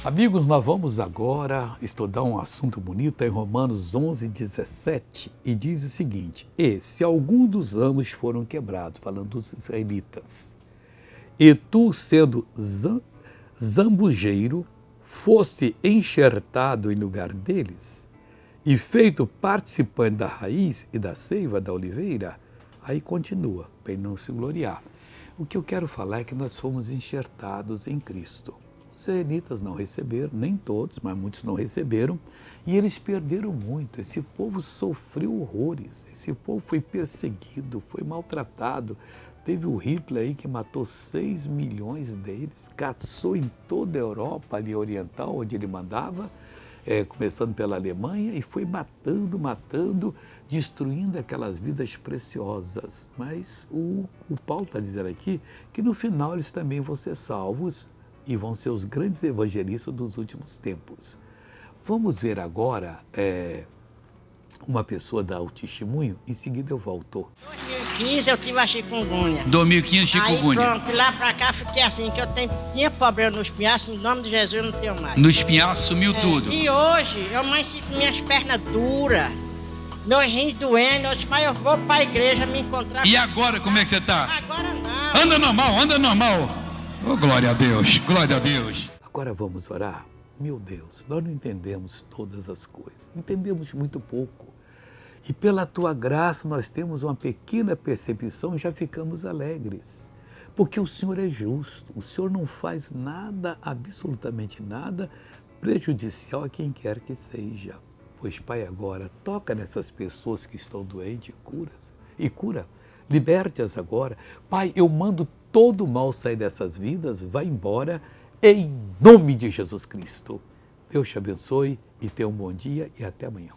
Amigos, nós vamos agora estudar um assunto bonito em Romanos 11:17, e diz o seguinte: e se algum dos ramos foram quebrados, falando dos israelitas, e tu, sendo zambujeiro, foste enxertado em lugar deles, e feito participante da raiz e da seiva da oliveira, aí continua, para ele não se gloriar. O que eu quero falar é que nós fomos enxertados em Cristo. Os israelitas não receberam, nem todos, mas muitos não receberam, e eles perderam muito. Esse povo sofreu horrores, esse povo foi perseguido, foi maltratado. Teve o Hitler aí que matou 6 milhões deles, caçou em toda a Europa ali oriental, onde ele mandava, começando pela Alemanha, e foi matando, destruindo aquelas vidas preciosas. Mas o Paulo está dizendo aqui que no final eles também vão ser salvos, e vão ser os grandes evangelistas dos últimos tempos. Vamos ver agora uma pessoa dar o testemunho, em seguida eu volto. Em 2015 eu tive a chikungunya. 2015 chikungunya. Aí pronto, lá pra cá fiquei assim, que eu tinha problema no espinhaço, em nome de Jesus eu não tenho mais. No espinhaço sumiu tudo. E hoje eu amanheci com minhas pernas duras, meus rins doendo, eu disse, mas eu vou pra igreja me encontrar. E agora como é que você tá? Agora não. Anda normal. Oh, glória a Deus, glória a Deus. Agora vamos orar? Meu Deus, nós não entendemos todas as coisas, entendemos muito pouco. E pela Tua graça nós temos uma pequena percepção e já ficamos alegres. Porque o Senhor é justo, o Senhor não faz nada, absolutamente nada, prejudicial a quem quer que seja. Pois, Pai, agora toca nessas pessoas que estão doentes e cura. Liberte-as agora. Pai, eu mando todo o mal sair dessas vidas, vai embora, em nome de Jesus Cristo. Deus te abençoe e tenha um bom dia e até amanhã.